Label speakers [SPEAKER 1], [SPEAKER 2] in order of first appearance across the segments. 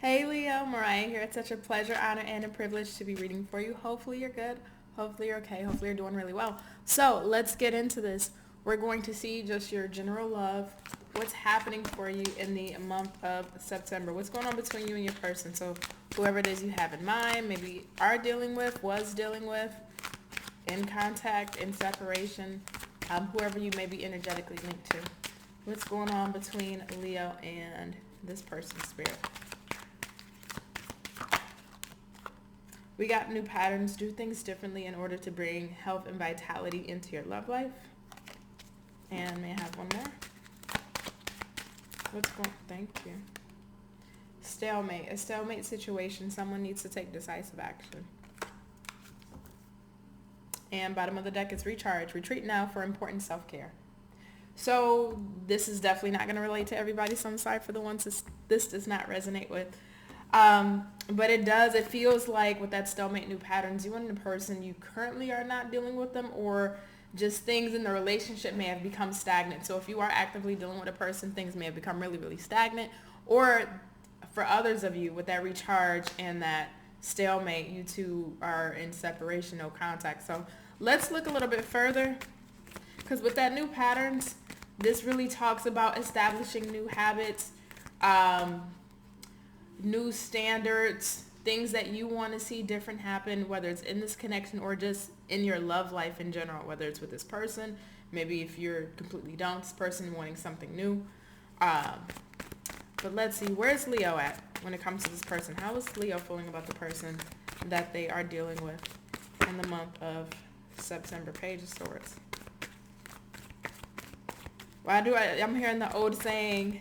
[SPEAKER 1] Hey Leo, Mariah here. It's such a pleasure, honor, and a privilege to be reading for you. Hopefully you're good. Hopefully you're okay. Hopefully you're doing really well. So let's get into this. We're going to see just your general love, what's happening for you in the month of September. What's going on between you and your person. So whoever it is you have in mind, maybe are dealing with, was dealing with, in contact, in separation, whoever you may be energetically linked to. What's going on between Leo and this person's spirit? We got new patterns. Do things differently in order to bring health and vitality into your love life. And may I have one more? What's going? Thank you. Stalemate. A stalemate situation. Someone needs to take decisive action. And bottom of the deck is recharge. Retreat now for important self-care. So this is definitely not going to relate to everybody. So I'm sorry for the ones this does not resonate with. But it feels like with that stalemate new patterns, you and the person, you currently are not dealing with them, or just things in the relationship may have become stagnant. So if you are actively dealing with a person, things may have become really, really stagnant. Or for others of you with that recharge and that stalemate, you two are in separation, no contact. So let's look a little bit further, because with that new patterns, this really talks about establishing new habits, new standards, things that you want to see different happen, whether it's in this connection or just in your love life in general, whether it's with this person, maybe if you're completely done with this person wanting something new. But let's see, where's Leo at when it comes to this person? How is Leo feeling about the person that they are dealing with in the month of September? Page of Swords. I'm hearing the old saying,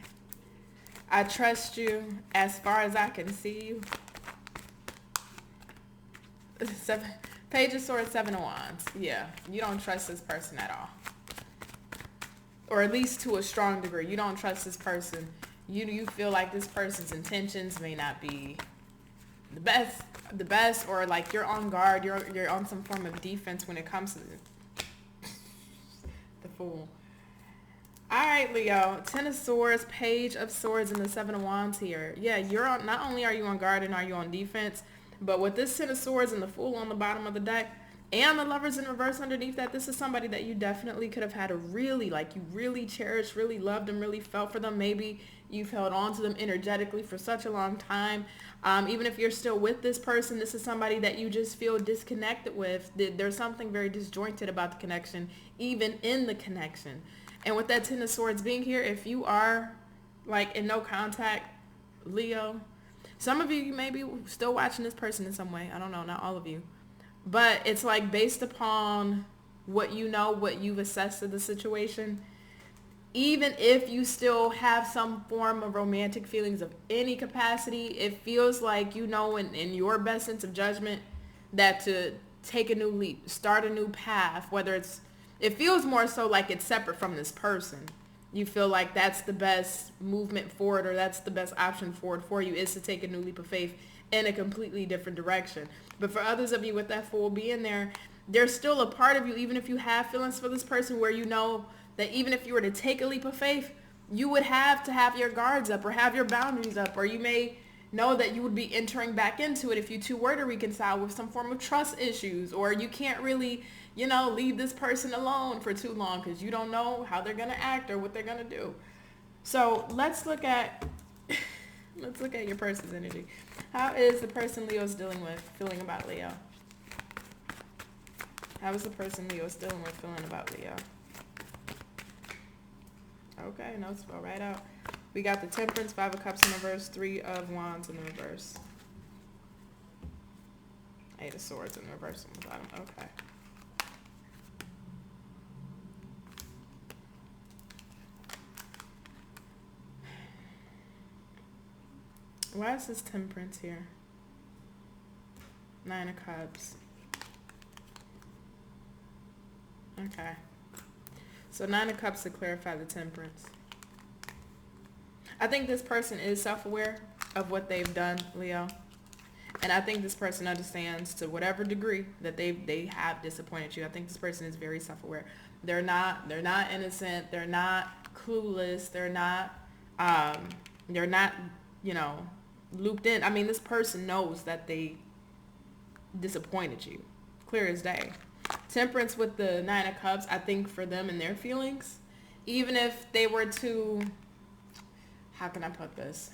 [SPEAKER 1] I trust you as far as I can see you. Page of Swords, Seven of Wands. Yeah, you don't trust this person at all. Or at least to a strong degree. You don't trust this person. You feel like this person's intentions may not be the best, or like you're on guard. You're on some form of defense when it comes to the Fool. All right, Leo. Ten of Swords, Page of Swords, and the Seven of Wands here. Yeah, you're on. Not only are you on guard and are you on defense, but with this Ten of Swords and the Fool on the bottom of the deck, and the Lovers in reverse underneath that, this is somebody that you definitely could have had a really, like, you really cherished, really loved them, really felt for them. Maybe you've held on to them energetically for such a long time. Even if you're still with this person, this is somebody that you just feel disconnected with. There's something very disjointed about the connection, even in the connection. And with that Ten of Swords being here, if you are like in no contact, Leo, some of you may be still watching this person in some way. I don't know, not all of you. But it's like based upon what you know, what you've assessed of the situation, even if you still have some form of romantic feelings of any capacity, it feels like you know in your best sense of judgment that to take a new leap, start a new path, it feels more so like it's separate from this person. You feel like that's the best movement forward, or that's the best option forward for you, is to take a new leap of faith in a completely different direction. But for others of you with that Fool being there, there's still a part of you, even if you have feelings for this person, where you know that even if you were to take a leap of faith, you would have to have your guards up or have your boundaries up, or you may know that you would be entering back into it if you two were to reconcile with some form of trust issues, or you can't really, leave this person alone for too long because you don't know how they're going to act or what they're going to do. So let's look at your person's energy. How is the person Leo's dealing with feeling about Leo? How is the person Leo's dealing with feeling about Leo? Okay, notes fell right out. We got the Temperance, Five of Cups in reverse, Three of Wands in the reverse. Eight of Swords in the reverse on the bottom. Okay. Why is this Temperance here? Nine of Cups. Okay. So Nine of Cups to clarify the Temperance. I think this person is self-aware of what they've done, Leo. And I think this person understands to whatever degree that they have disappointed you. I think this person is very self-aware. They're not innocent. They're not clueless. They're not, looped in. I mean, this person knows that they disappointed you. Clear as day. Temperance with the Nine of Cups, I think for them and their feelings, even if they were to, how can I put this?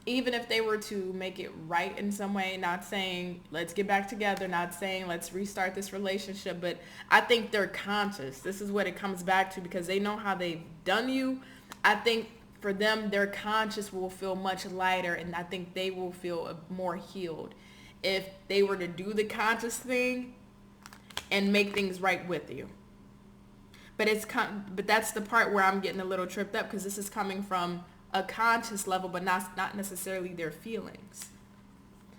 [SPEAKER 1] Even if they were to make it right in some way, not saying let's get back together, not saying let's restart this relationship, but I think they're conscious. This is what it comes back to, because they know how they've done you. I think for them, their conscience will feel much lighter, and I think they will feel more healed if they were to do the conscious thing and make things right with you. But that's the part where I'm getting a little tripped up, because this is coming from a conscious level, but not necessarily their feelings,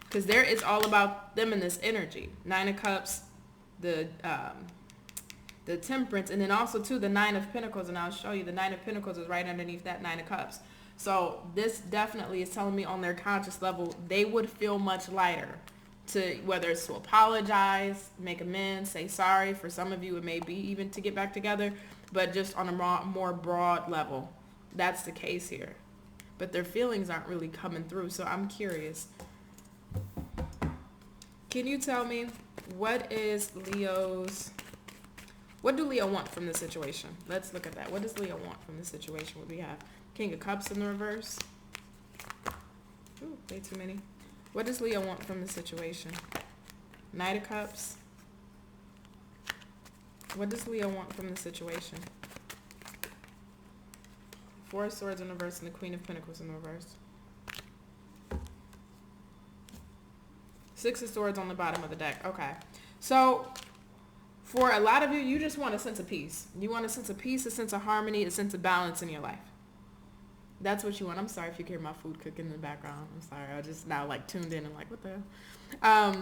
[SPEAKER 1] because there is all about them in this energy. Nine of Cups, the Temperance, and then also too the Nine of Pentacles, and I'll show you the Nine of Pentacles is right underneath that Nine of Cups. So this definitely is telling me on their conscious level they would feel much lighter, to whether it's to apologize, make amends, say sorry. For some of you it may be even to get back together, but just on a more broad level, that's the case here. But their feelings aren't really coming through, so I'm curious. Can you tell me what do Leo want from this situation? Let's look at that. What does Leo want from this situation? What do we have? King of Cups in the reverse. Ooh, way too many. What does Leo want from this situation? Knight of Cups. What does Leo want from this situation? Four of Swords in reverse and the Queen of Pentacles in reverse. Six of Swords on the bottom of the deck. Okay. So for a lot of you, you just want a sense of peace. You want a sense of peace, a sense of harmony, a sense of balance in your life. That's what you want. I'm sorry if you hear my food cooking in the background. I'm sorry. I just now tuned in and what the hell?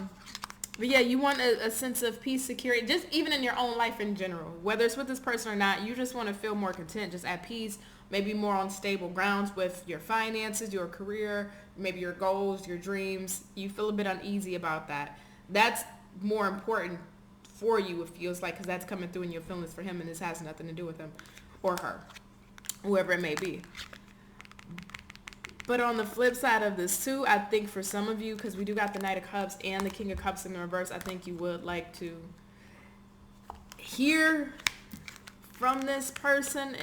[SPEAKER 1] But yeah, you want a sense of peace, security, just even in your own life in general. Whether it's with this person or not, you just want to feel more content, just at peace, maybe more on stable grounds with your finances, your career, maybe your goals, your dreams. You feel a bit uneasy about that. That's more important for you, it feels like, because that's coming through in your feelings for him, and this has nothing to do with him or her, whoever it may be. But on the flip side of this too, I think for some of you, because we do got the Knight of Cups and the King of Cups in the reverse, I think you would like to hear from this person.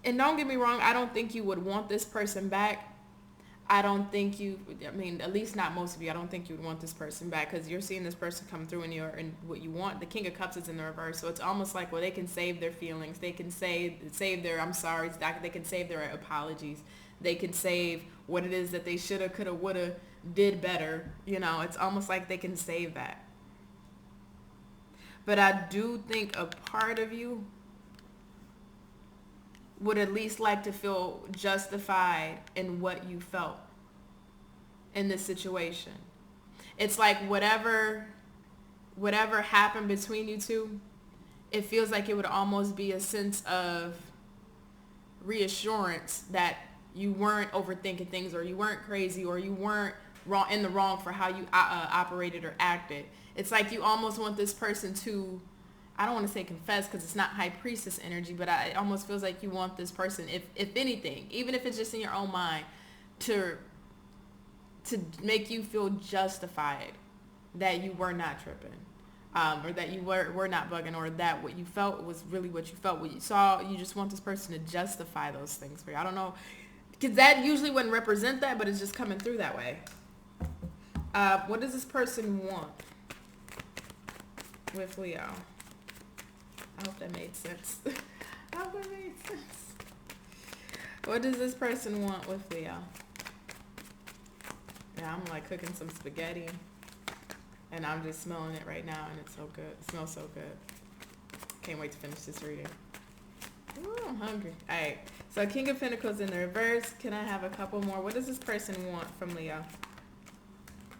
[SPEAKER 1] And don't get me wrong, I don't think you would want this person back. At least not most of you, I don't think you would want this person back, because you're seeing this person come through and what you want. The King of Cups is in the reverse, so it's almost like, well, they can save their feelings. They can save their I'm sorry. They can save their apologies. They can save what it is that they shoulda, coulda, woulda, did better. It's almost like they can save that. But I do think a part of you would at least like to feel justified in what you felt in this situation. It's like whatever happened between you two, it feels like it would almost be a sense of reassurance that you weren't overthinking things, or you weren't crazy, or you weren't in the wrong for how you operated or acted. It's like you almost want this person to, I don't want to say confess, because it's not High Priestess energy, but it almost feels like you want this person, if anything, even if it's just in your own mind, to make you feel justified that you were not tripping, or that you were not bugging, or that what you felt was really what you felt, what you saw. You just want this person to justify those things for you. I don't know, because that usually wouldn't represent that, but it's just coming through that way. What does this person want with Leo? I hope that made sense. What does this person want with Leo? Yeah, I'm cooking some spaghetti, and I'm just smelling it right now, and it's so good. It smells so good. Can't wait to finish this reading. Ooh, I'm hungry. All right. So King of Pentacles in the reverse. Can I have a couple more? What does this person want from Leo?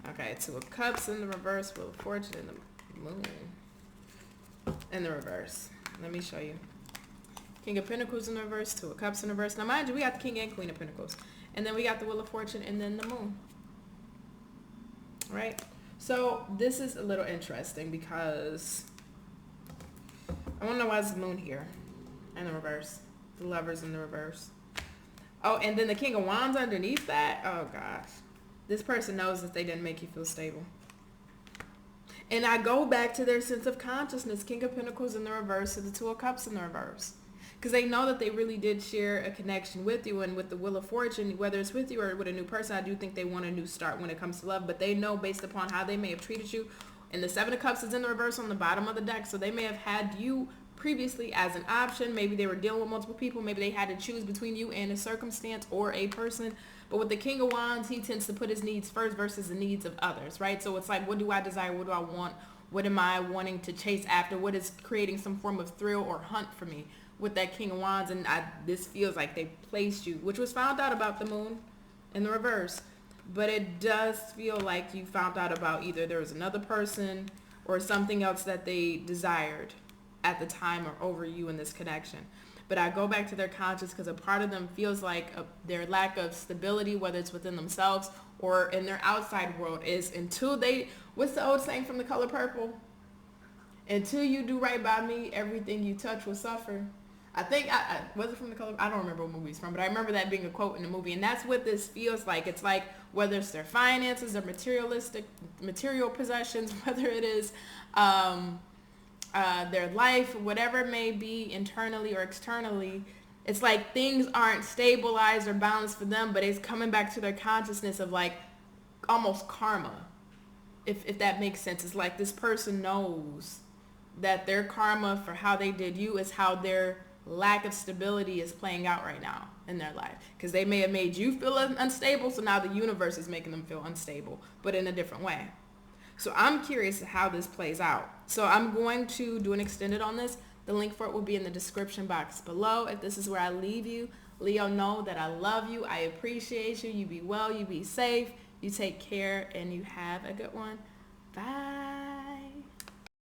[SPEAKER 1] Okay, Two of Cups in the reverse. Wheel of Fortune in the Moon in the reverse. Let me show you. King of Pentacles in the reverse. Two of Cups in the reverse. Now, mind you, we got the King and Queen of Pentacles. And then we got the Wheel of Fortune and then the Moon. Right? So this is a little interesting, because I want to know why is the Moon here in the reverse. The Lovers in the reverse. Oh, and then the King of Wands underneath that. Oh gosh, this person knows that they didn't make you feel stable. And I go back to their sense of consciousness. King of Pentacles in the reverse and the Two of Cups in the reverse. Because they know that they really did share a connection with you, and with the Wheel of Fortune, whether it's with you or with a new person, I do think they want a new start when it comes to love. But they know based upon how they may have treated you. And the Seven of Cups is in the reverse on the bottom of the deck. So they may have had you previously as an option. Maybe they were dealing with multiple people. Maybe they had to choose between you and a circumstance or a person. But with the King of Wands, he tends to put his needs first versus the needs of others, right? So it's like, what do I desire? What do I want? What am I wanting to chase after? What is creating some form of thrill or hunt for me with that King of Wands? And this feels like they placed you, which was found out about the Moon in the reverse. But it does feel like you found out about either there was another person or something else that they desired at the time or over you in this connection. But I go back to their conscience because a part of them feels like their lack of stability, whether it's within themselves or in their outside world, is until they, what's the old saying from The Color Purple? Until you do right by me, everything you touch will suffer. I think, was it from The Color? I don't remember what movie it's from, but I remember that being a quote in the movie. And that's what this feels like. It's like whether it's their finances, their material possessions, whether it is their life, whatever it may be, internally or externally, it's like things aren't stabilized or balanced for them, but it's coming back to their consciousness of like almost karma, if that makes sense. It's like this person knows that their karma for how they did you is how their lack of stability is playing out right now in their life, because they may have made you feel unstable, so now the universe is making them feel unstable, but in a different way. So I'm curious how this plays out. So I'm going to do an extended on this. The link for it will be in the description box below. If this is where I leave you, Leo, know that I love you, I appreciate you, you be well, you be safe, you take care, and you have a good one. Bye.